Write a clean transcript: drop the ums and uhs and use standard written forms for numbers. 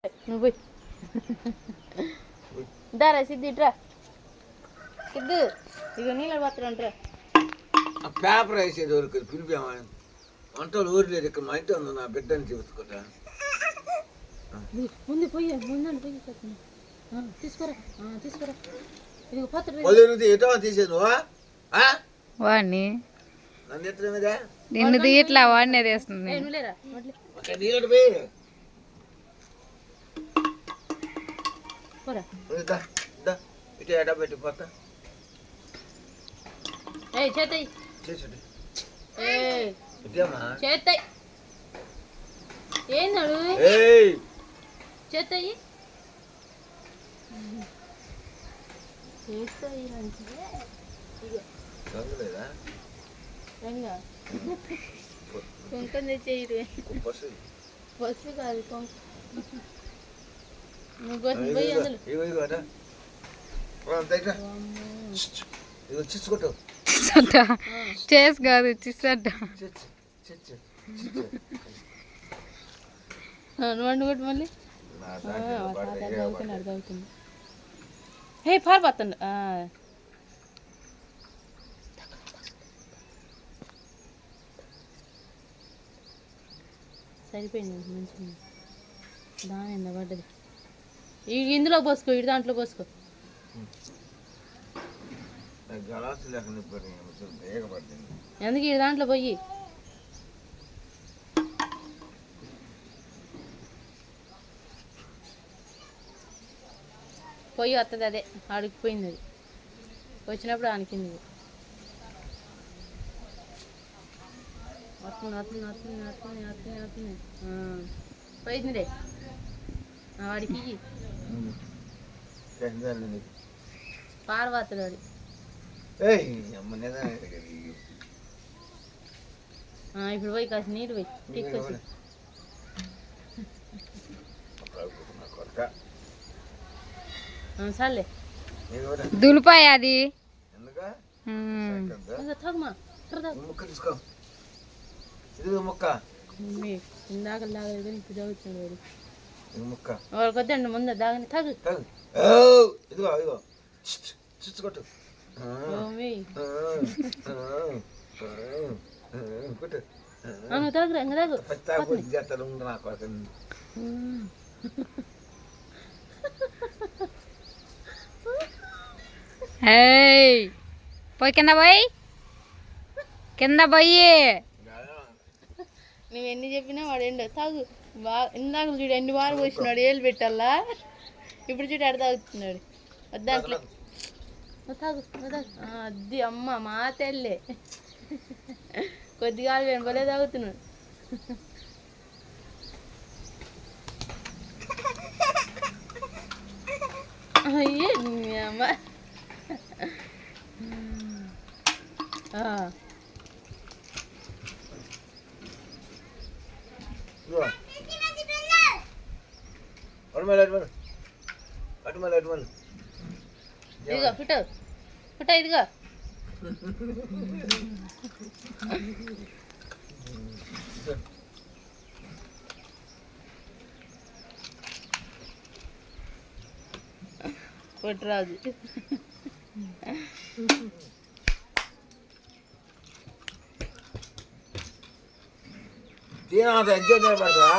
నువ్వు దారా సిద్ధు ఇట్రా సిద్ధు ఇక నీళ్ళు పత్రంట్రా పేపర్ వేసేది వరకు పిలిపామని వంటలు ఊరిలేదు ఇక్కడ మా ఇంటి ఉంది నా బిడ్డని చెబుతుకుంటా ముందు పోయి ముందండి పోయి తీసుకురా తీసుకురా ఇది పత్ర వదిలితే ఎటో తీసేది వాడిని నన్ను ఎత్తున మీద నిన్ను తీయట్లా వాడిని వేస్తుంది లేరా నీళ్ళు పోయి పోరా ఇటు ఎడ పెట్టిపోతా చేతాయి చేసాడు చేతాయి ఏందాడు చేతాయి చేస్తాయి రంగులేదా రంగా కొంచెం తెచ్చేయి బస్సు కాదు నువ్వు పోయి అందులో ఇదిగో చిచ్చుకుంటూ చేసి కాదు చిస్సట నువ్వు వండుకోటి మళ్ళీ అర్థమవుతుంది హే పారిపోతుంది సరిపోయింది మంచిగా దాని ఎంత పడ్డది ఇందులో పోసుకో ఇటు దాంట్లో పోసుకో ఎందుకు ఇటు దాంట్లో పోయి పొయ్యి వస్తుంది అదే అడిగిపోయింది అది వచ్చినప్పుడు ఆనికింది వస్తుంది వస్తుంది వస్తుంది వస్తుంది వస్తుంది వస్తుంది పోయిందిలే వాడికి పారవాతడు వాడి ఇప్పుడు పోయి కాసి నీళ్ళు పోయి టిక్కొచ్చి చాలే దులిపాయి అది తాగుమా తీసుకో ముక్క ఇందాక లాగలేదు కానీ ఇప్పుడు తాగుతున్నాడు వాడు ముక్క వాడికి వద్దండి ముందు దాగని తాగు ఇదిగో ఇదిగో చిచ్చుకొట్టు నువ్వు తాగురా ఇంకా తాగు చేస్తాడు నా కొరకు పోయి కింద పోయి నువ్వు ఎన్ని చెప్పినా వాడు ఎండ తాగు బాగా ఇందాక చూడు ఎన్ని వారు పోసినాడు ఏళ్ళు పెట్టాలా ఇప్పుడు చూడు ఎడ తాగుతున్నాడు వద్దాంట్లో తాగు అద్ది అమ్మ మా తెల్లే కొద్దిగా భలే తాగుతున్నాడు అయ్యే అమ్మ ఇదిగో ఫుటో ఫుటో ఇదిగో కొట్టరాజు దీని ఎగ్జామ్ పడతా